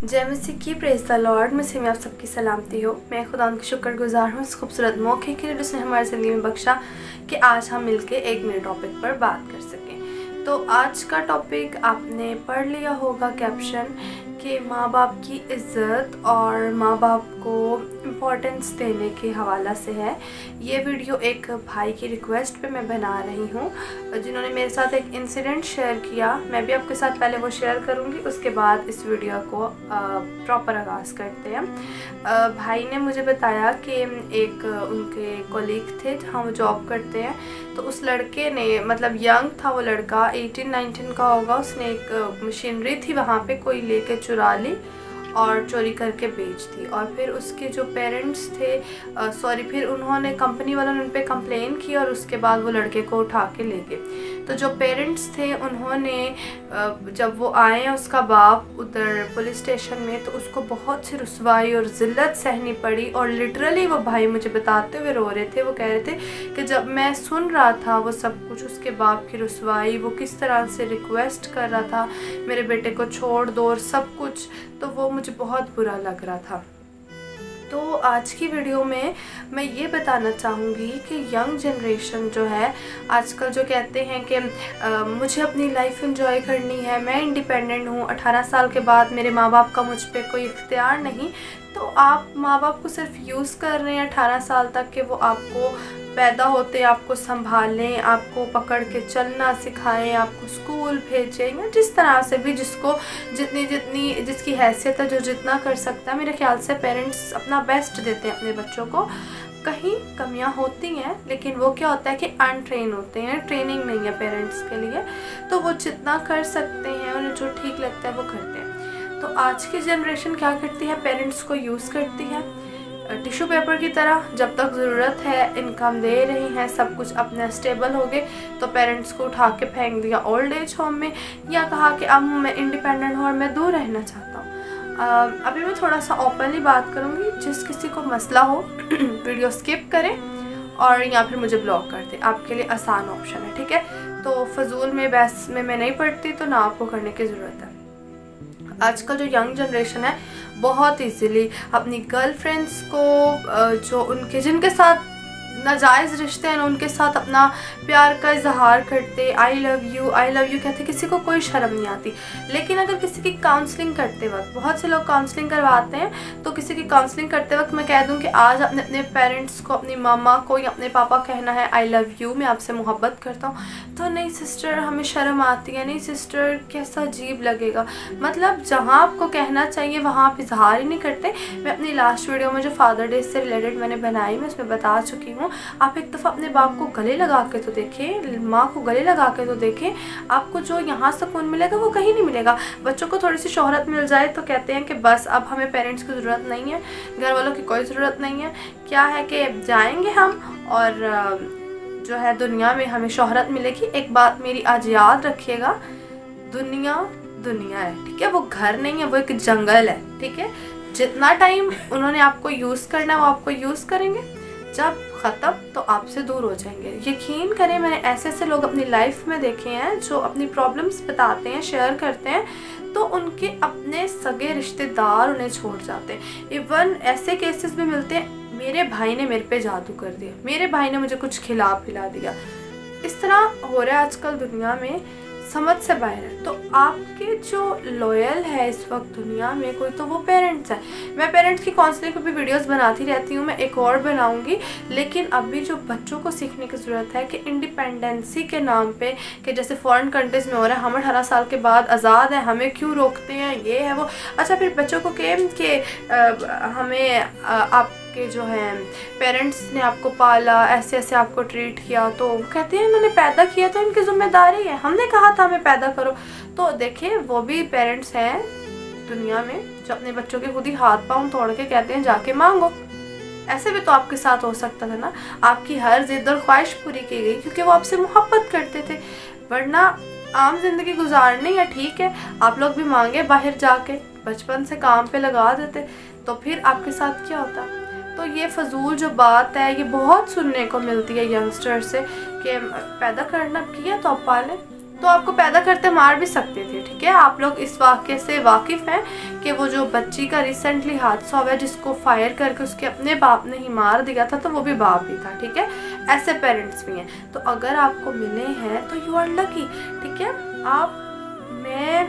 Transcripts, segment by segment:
जय मसीह की, praise the Lord. मसीह में आप सबकी सलामती हो। मैं खुदा की शुक्रगुजार हूँ इस खूबसूरत मौके के लिए जिसने हमारी ज़िंदगी में बख्शा कि आज हम मिलके एक नए टॉपिक पर बात कर सकें। तो आज का टॉपिक आपने पढ़ लिया होगा कैप्शन कि माँ बाप की इज़्ज़त और माँ बाप को इम्पोर्टेंस देने के हवाला से है। ये वीडियो एक भाई की रिक्वेस्ट पे मैं बना रही हूँ जिन्होंने मेरे साथ एक इंसिडेंट शेयर किया। मैं भी आपके साथ पहले वो शेयर करूँगी, उसके बाद इस वीडियो को प्रॉपर आगाज़ करते हैं। भाई ने मुझे बताया कि एक उनके कोलीग थे जहाँ वो जॉब करते हैं, तो उस लड़के ने, मतलब यंग था वो लड़का, 18-19 का होगा, उसने एक मशीनरी थी वहाँ पे कोई लेके चुरा ली और चोरी करके बेच दी। और फिर उसके जो पेरेंट्स थे फिर उन्होंने, कंपनी वालों ने उन पर कंप्लेन की और उसके बाद वो लड़के को उठा के ले गए। तो जो पेरेंट्स थे उन्होंने जब वो आए उसका बाप उधर पुलिस स्टेशन में, तो उसको बहुत सी रुसवाई और ज़िल्लत सहनी पड़ी। और लिटरली वो भाई मुझे बताते हुए रो रहे थे। वो कह रहे थे कि जब मैं सुन रहा था वो सब कुछ, उसके बाप की रुसवाई, वो किस तरह से रिक्वेस्ट कर रहा था मेरे बेटे को छोड़ दो और सब कुछ, तो वो मुझे बहुत बुरा लग रहा था। तो आज की वीडियो में मैं ये बताना चाहूँगी कि यंग जनरेशन जो है आजकल जो कहते हैं कि मुझे अपनी लाइफ एंजॉय करनी है, मैं इंडिपेंडेंट हूँ, 18 साल के बाद मेरे माँ बाप का मुझ पे कोई इख्तियार नहीं। तो आप माँ बाप को सिर्फ यूज़ कर रहे हैं 18 साल तक कि वो आपको पैदा होते आपको संभालें, आपको पकड़ के चलना सिखाएं, आपको स्कूल भेजें, या जिस तरह से भी जिसको जितनी जिसकी हैसियत है, जो जितना कर सकता है। मेरे ख्याल से पेरेंट्स अपना बेस्ट देते हैं अपने बच्चों को। कहीं कमियां होती हैं, लेकिन वो क्या होता है कि अनट्रेन होते हैं, ट्रेनिंग नहीं है पेरेंट्स के लिए, तो वो जितना कर सकते हैं, उन्हें जो ठीक लगता है वो करते हैं। तो आज की जनरेशन क्या करती है, पेरेंट्स को यूज़ करती है टिश्यू पेपर की तरह। जब तक ज़रूरत है, इनकम दे रही हैं, सब कुछ अपना स्टेबल हो गए, तो पेरेंट्स को उठा के फेंक दिया ओल्ड एज होम में, या कहा कि अब मैं इंडिपेंडेंट हूँ और मैं दूर रहना चाहता हूँ। अभी मैं थोड़ा सा ओपनली बात करूँगी। जिस किसी को मसला हो वीडियो स्किप करें और या फिर मुझे ब्लॉक कर दें, आपके लिए आसान ऑप्शन है, ठीक है। तो फजूल में बहस में मैं नहीं पढ़ती, तो ना आपको करने की ज़रूरत है। आजकल जो यंग जनरेशन है बहुत इजीली अपनी गर्लफ्रेंड्स को जिनके साथ नाजायज़ रिश्ते हैं, उनके साथ अपना प्यार का इजहार करते, आई लव यू कहते, किसी को कोई शर्म नहीं आती। लेकिन अगर किसी की काउंसलिंग करते वक्त, बहुत से लोग काउंसलिंग करवाते हैं, तो किसी की काउंसलिंग करते वक्त मैं कह दूं कि आज अपने पेरेंट्स को, अपनी मामा को या अपने पापा कहना है आई लव यू, मैं आपसे मोहब्बत करता हूँ, तो नहीं सिस्टर हमें शर्म आती है, नहीं सिस्टर कैसा अजीब लगेगा। मतलब जहाँ आपको कहना चाहिए वहाँ आप इजहार ही नहीं करते। मैं अपनी लास्ट वीडियो में जो फादर डे से रिलेटेड मैंने बनाई, मैं उसमें बता चुकी हूँ, आप एक दफ़ा अपने बाप को गले लगा के तो देखें, माँ को गले लगा के तो देखें, आपको जो यहाँ सुकून मिलेगा वो कहीं नहीं मिलेगा। बच्चों को थोड़ी सी शोहरत मिल जाए तो कहते हैं कि बस अब हमें पेरेंट्स की ज़रूरत नहीं है, घर वालों की कोई ज़रूरत नहीं है। क्या है कि जाएंगे हम और जो है दुनिया में हमें शोहरत मिलेगी। एक बात मेरी आज याद रखिएगा, दुनिया है, ठीक है, वो घर नहीं है, वो एक जंगल है, ठीक है। जितना टाइम उन्होंने आपको यूज़ करना है वो आपको यूज़ करेंगे, जब ख़त्म तो आपसे दूर हो जाएंगे। यकीन करें, मैंने ऐसे लोग अपनी लाइफ में देखे हैं जो अपनी प्रॉब्लम्स बताते हैं, शेयर करते हैं, तो उनके अपने सगे रिश्तेदार उन्हें छोड़ जाते हैं। इवन ऐसे केसेस भी मिलते हैं, मेरे भाई ने मेरे पे जादू कर दिया, मेरे भाई ने मुझे कुछ खिला पिला दिया। इस तरह हो रहा है आजकल दुनिया में, समझ से बाहर है। तो आपके जो लॉयल है इस वक्त दुनिया में कोई, तो वो पेरेंट्स हैं। मैं पेरेंट्स की काउंसलिंग पे भी वीडियोस बनाती रहती हूँ, मैं एक और बनाऊँगी। लेकिन अभी जो बच्चों को सीखने की ज़रूरत है कि इंडिपेंडेंसी के नाम पे, कि जैसे फॉरेन कंट्रीज़ में हो रहा है, हम 18 साल के बाद आज़ाद है, हमें क्यों रोकते हैं, ये है वो। अच्छा, फिर बच्चों को कहें कि हमें आपके जो हैं पेरेंट्स ने आपको पाला, ऐसे ऐसे आपको ट्रीट किया, तो कहते हैं इन्होंने पैदा किया तो इनकी जिम्मेदारी है, हमने कहा था हमें पैदा करो। तो देखिए, वो भी पेरेंट्स हैं दुनिया में जो अपने बच्चों के खुद ही हाथ पाँव तोड़ के कहते हैं जाके मांगो। ऐसे भी तो आपके साथ हो सकता था ना, आपकी हर जिद और ख्वाहिश पूरी की गई क्योंकि वो आपसे मोहब्बत करते थे। वरना आम जिंदगी गुजारनी है, ठीक है, आप लोग भी मांगे बाहर जाके, बचपन से काम पे लगा देते, तो फिर आपके साथ क्या होता। तो ये फजूल जो बात है ये बहुत सुनने को मिलती है यंगस्टर से कि पैदा करना किया तो आप पालें, तो आपको पैदा करते मार भी सकते थे, ठीक है। आप लोग इस वाक़े से वाकिफ़ हैं कि वो जो बच्ची का रिसेंटली हादसा हुआ है जिसको फायर करके उसके अपने बाप ने ही मार दिया था, तो वो भी बाप ही था, ठीक है। ऐसे पेरेंट्स भी हैं। तो अगर आपको मिले हैं तो यू आर लकी, ठीक है। मैं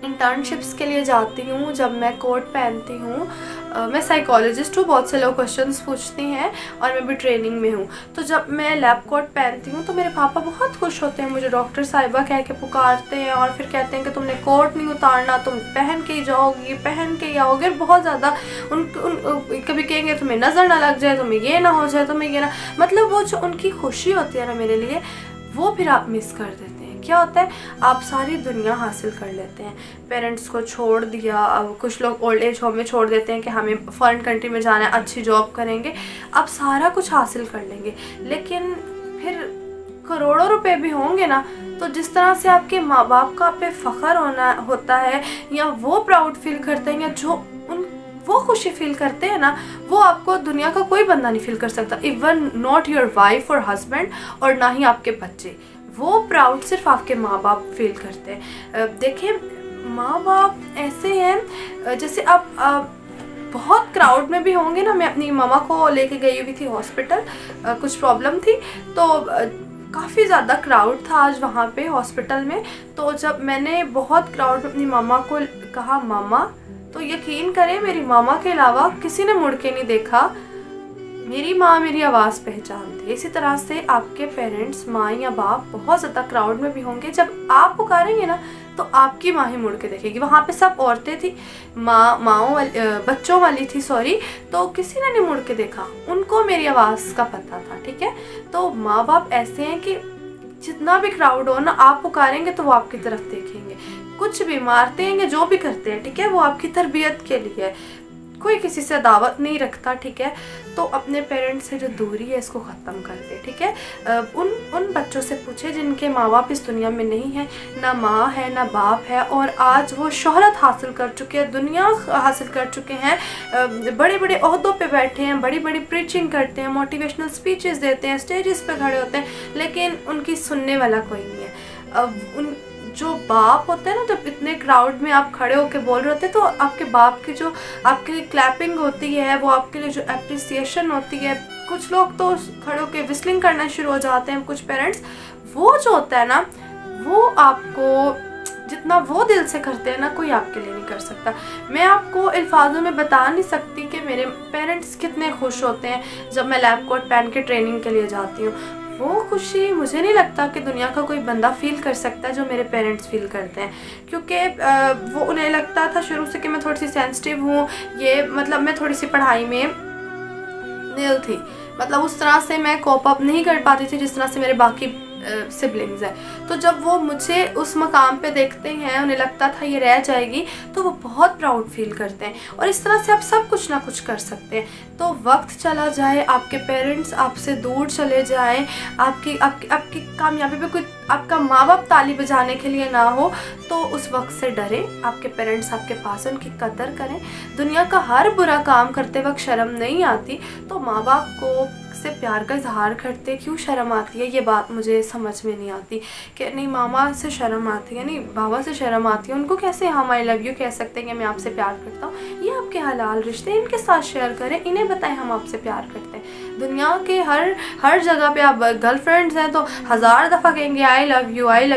इंटर्नशिप्स के लिए जाती हूँ, जब मैं कोट पहनती हूँ, मैं साइकोलॉजिस्ट हूँ, बहुत से लोग क्वेश्चंस पूछते हैं और मैं भी ट्रेनिंग में हूँ। तो जब मैं लैब कोट पहनती हूँ तो मेरे पापा बहुत खुश होते हैं, मुझे डॉक्टर साहिबा कह के पुकारते हैं और फिर कहते हैं कि तुमने कोट नहीं उतारना, तुम पहन के ही जाओगी, पहन के ही आओगे। बहुत ज़्यादा कभी कहेंगे तुम्हें नज़र ना लग जाए, तुम्हें ये ना हो जाए, तुम्हें ये ना, मतलब वो जो उनकी खुशी होती है ना मेरे लिए, वो फिर आप मिस कर देते हैं। क्या होता है, आप सारी दुनिया हासिल कर लेते हैं, पेरेंट्स को छोड़ दिया। अब कुछ लोग ओल्ड एज होम में छोड़ देते हैं कि हमें फॉरेन कंट्री में जाना है, अच्छी जॉब करेंगे, आप सारा कुछ हासिल कर लेंगे, लेकिन फिर करोड़ों रुपए भी होंगे ना, तो जिस तरह से आपके माँ बाप का आप पे फ़ख्र होता है या वो प्राउड फील करते हैं या जो वो खुशी फील करते हैं ना, वो आपको दुनिया का कोई बंदा नहीं फील कर सकता। इवन नॉट योर वाइफ और हस्बैंड, और ना ही आपके बच्चे। वो प्राउड सिर्फ आपके माँ बाप फील करते हैं। देखिए, माँ बाप ऐसे हैं जैसे आप बहुत क्राउड में भी होंगे ना। मैं अपनी मामा को लेके गई हुई थी हॉस्पिटल, कुछ प्रॉब्लम थी, तो काफ़ी ज़्यादा क्राउड था आज वहाँ पे हॉस्पिटल में। तो जब मैंने बहुत क्राउड में अपनी मामा को कहा मामा, तो यकीन करें मेरी मामा के अलावा किसी ने मुड़ के नहीं देखा। मेरी माँ मेरी आवाज़ पहचानती है। इसी तरह से आपके पेरेंट्स, माँ या बाप, बहुत ज़्यादा क्राउड में भी होंगे, जब आप पुकारेंगे ना तो आपकी माँ ही मुड़ के देखेगी। वहाँ पे सब औरतें थी, बच्चों वाली थी, सॉरी, तो किसी ने नहीं मुड़ के देखा, उनको मेरी आवाज़ का पता था, ठीक है। तो माँ बाप ऐसे हैं कि जितना भी क्राउड हो ना, आप पुकारेंगे तो वो आपकी तरफ देखेंगे, कुछ भी मारते हैं, जो भी करते हैं, ठीक है, वो आपकी तरबियत के लिए है। कोई किसी से दावत नहीं रखता, ठीक है। तो अपने पेरेंट्स से जो दूरी है इसको ख़त्म कर दे, ठीक है। उन बच्चों से पूछे जिनके माँ बाप इस दुनिया में नहीं है, ना माँ है ना बाप है, और आज वो शोहरत हासिल कर चुके हैं, दुनिया हासिल कर चुके हैं, बड़े बड़े ओहदों पे बैठे हैं, बड़ी बड़ी प्रीचिंग करते हैं, मोटिवेशनल स्पीचेस देते हैं, स्टेजेस पे खड़े होते हैं, लेकिन उनकी सुनने वाला कोई नहीं है। अब उन जो बाप होते हैं ना, जब इतने क्राउड में आप खड़े होकर बोल रहे होते हैं, तो आपके बाप की जो आपके लिए क्लैपिंग होती है, वो आपके लिए जो अप्रिसिएशन होती है, कुछ लोग तो खड़े होकर विस्लिंग करना शुरू हो जाते हैं, कुछ पेरेंट्स, वो जो होता है ना, वो आपको जितना वो दिल से करते हैं ना, कोई आपके लिए नहीं कर सकता। मैं आपको अल्फाजों में बता नहीं सकती कि मेरे पेरेंट्स कितने खुश होते हैं जब मैं लैब कोट पहन के ट्रेनिंग के लिए जाती हूँ। वो खुशी मुझे नहीं लगता कि दुनिया का कोई बंदा फील कर सकता है जो मेरे पेरेंट्स फील करते हैं, क्योंकि वो उन्हें लगता था शुरू से कि मैं थोड़ी सी सेंसिटिव हूँ, ये मतलब मैं थोड़ी सी पढ़ाई में नील थी, मतलब उस तरह से मैं कोप अप नहीं कर पाती थी जिस तरह से मेरे बाकी सिबलिंग्स हैं। तो जब वो मुझे उस मकाम पे देखते हैं, उन्हें लगता था ये रह जाएगी, तो वो बहुत प्राउड फील करते हैं, और इस तरह से आप सब कुछ ना कुछ कर सकते हैं। तो वक्त चला जाए, आपके पेरेंट्स आपसे दूर चले जाएं, आपकी कामयाबी पे कोई आपका माँ बाप ताली बजाने के लिए ना हो, तो उस वक्त से डरें। आपके पेरेंट्स आपके पास, उनकी कदर करें। दुनिया का हर बुरा काम करते वक्त शर्म नहीं आती, तो माँ बाप को से प्यार का इजहार करते क्यों शर्म आती है, ये बात मुझे समझ में नहीं आती। कि नहीं मामा से शर्म आती है, नहीं बाबा से शर्म आती है, उनको कैसे हम आई लव यू कह सकते हैं कि मैं आपसे प्यार करता हूँ। ये आपके हलाल रिश्ते, इनके साथ शेयर करें, इन्हें बताएं हम आपसे प्यार करते हैं। दुनिया के हर जगह पे आप गर्लफ्रेंड्स हैं तो 1000 दफ़ा कहेंगे आई लव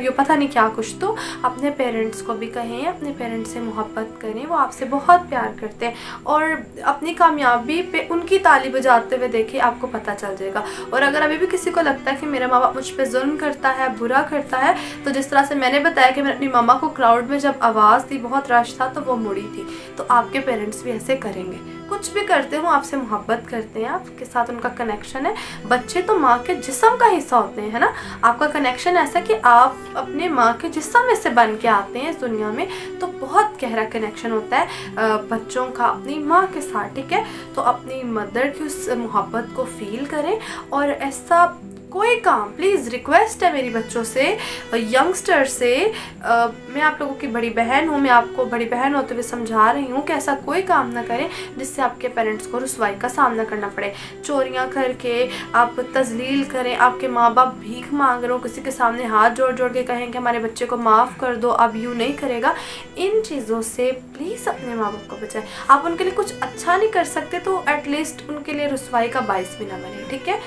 यू, पता नहीं क्या कुछ। तो अपने पेरेंट्स को भी कहें, अपने पेरेंट्स से मोहब्बत करें, वो आपसे बहुत प्यार करते हैं, और अपनी कामयाबी पे उनकी ताली बजाते हुए देखें, आपको पता चल जाएगा। और अगर अभी भी किसी को लगता है कि मेरा माँ बाप मुझ पे जुल्म करता है, बुरा करता है, तो जिस तरह से मैंने बताया कि मैंने अपनी मामा को क्राउड में जब आवाज़ दी, बहुत रश था, तो वो मुड़ी थी, तो आपके पेरेंट्स भी ऐसे करेंगे। कुछ भी करते हो आपसे मोहब्बत करते हैं, आपके साथ उनका कनेक्शन है। बच्चे तो माँ के जिस्म का हिस्सा होते हैं, है ना। आपका कनेक्शन ऐसा कि आप अपने माँ के जिस्म में से बन के आते हैं इस दुनिया में, तो बहुत गहरा कनेक्शन होता है बच्चों का अपनी माँ के साथ, ठीक है। तो अपनी मदर की उस मोहब्बत को फील करें, और ऐसा कोई काम, प्लीज़ रिक्वेस्ट है मेरी बच्चों से, यंगस्टर से, मैं आप लोगों की बड़ी बहन हूँ, मैं आपको बड़ी बहन होते हुए समझा रही हूँ कि ऐसा कोई काम ना करें जिससे आपके पेरेंट्स को रुसवाई का सामना करना पड़े। चोरियाँ करके आप तजलील करें, आपके माँ बाप भीख मांग रहे हो, किसी के सामने हाथ जोड़ जोड़ के कहें कि हमारे बच्चे को माफ़ कर दो, अब यूँ नहीं करेगा, इन चीज़ों से प्लीज़ अपने माँ बाप को बचाएं। आप उनके लिए कुछ अच्छा नहीं कर सकते तो एटलीस्ट उनके लिए रुसवाई का बाइस भी ना बने, ठीक है।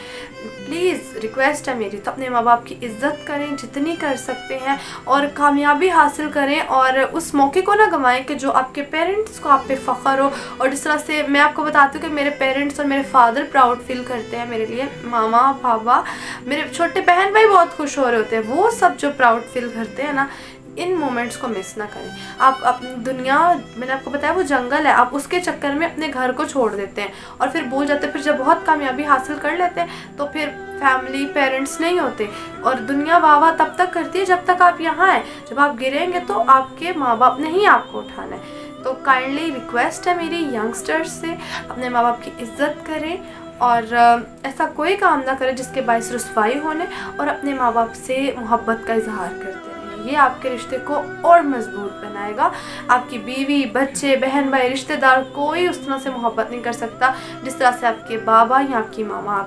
प्लीज़ रिक्वेस्ट है मेरी, तो अपने माँ बाप की इज़्ज़त करें जितनी कर सकते हैं और कामयाबी हासिल करें, और उस मौके को ना गंवाएं कि जो आपके पेरेंट्स को आप पे फ़ख्र हो। और जिस तरह से मैं आपको बताती हूँ कि मेरे पेरेंट्स और मेरे फादर प्राउड फील करते हैं मेरे लिए, मामा पापा, मेरे छोटे बहन भाई बहुत खुश हो रहे होते हैं, वो सब जो प्राउड फील करते हैं ना, इन मोमेंट्स को मिस ना करें। आप अपनी दुनिया, मैंने आपको बताया वो जंगल है, आप उसके चक्कर में अपने घर को छोड़ देते हैं और फिर भूल जाते हैं। फिर जब बहुत कामयाबी हासिल कर लेते हैं तो फिर फैमिली पेरेंट्स नहीं होते, और दुनिया वाह वाह तब तक करती है जब तक आप यहाँ हैं। जब आप गिरेंगे तो आपके माँ बाप ने ही आपको उठाना है। तो काइंडली रिक्वेस्ट है मेरी यंगस्टर्स से, अपने माँ बाप की इज़्ज़त करें और ऐसा कोई काम ना करें जिसके बायस रुसवाई होने, और अपने माँ बाप से मोहब्बत का इजहार करते रहें। ये आपके रिश्ते को और मजबूत बनाएगा। आपकी बीवी, बच्चे, बहन भाई, रिश्तेदार, कोई उस तरह से मोहब्बत नहीं कर सकता जिस तरह से आपके बाबा या आपकी मामा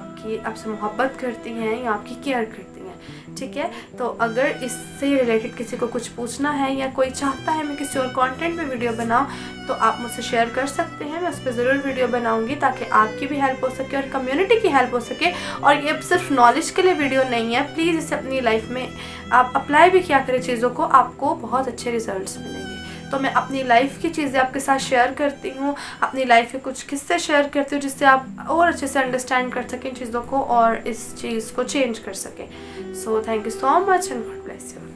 आपसे मोहब्बत करती हैं या आपकी केयर करती हैं, ठीक है। तो अगर इससे रिलेटेड किसी को कुछ पूछना है या कोई चाहता है मैं किसी और कंटेंट में वीडियो बनाऊं, तो आप मुझसे शेयर कर सकते हैं, मैं उस पर ज़रूर वीडियो बनाऊंगी ताकि आपकी भी हेल्प हो सके और कम्युनिटी की हेल्प हो सके। और ये सिर्फ नॉलेज के लिए वीडियो नहीं है, प्लीज़ इसे अपनी लाइफ में आप अप्लाई भी किया करें चीज़ों को, आपको बहुत अच्छे रिजल्ट्स मिलेंगे। तो मैं अपनी लाइफ की चीज़ें आपके साथ शेयर करती हूँ, अपनी लाइफ के कुछ किस्से शेयर करती हूँ जिससे आप और अच्छे से अंडरस्टैंड कर सकें चीज़ों को और इस चीज़ को चेंज कर सकें। So thank you so much and God bless you.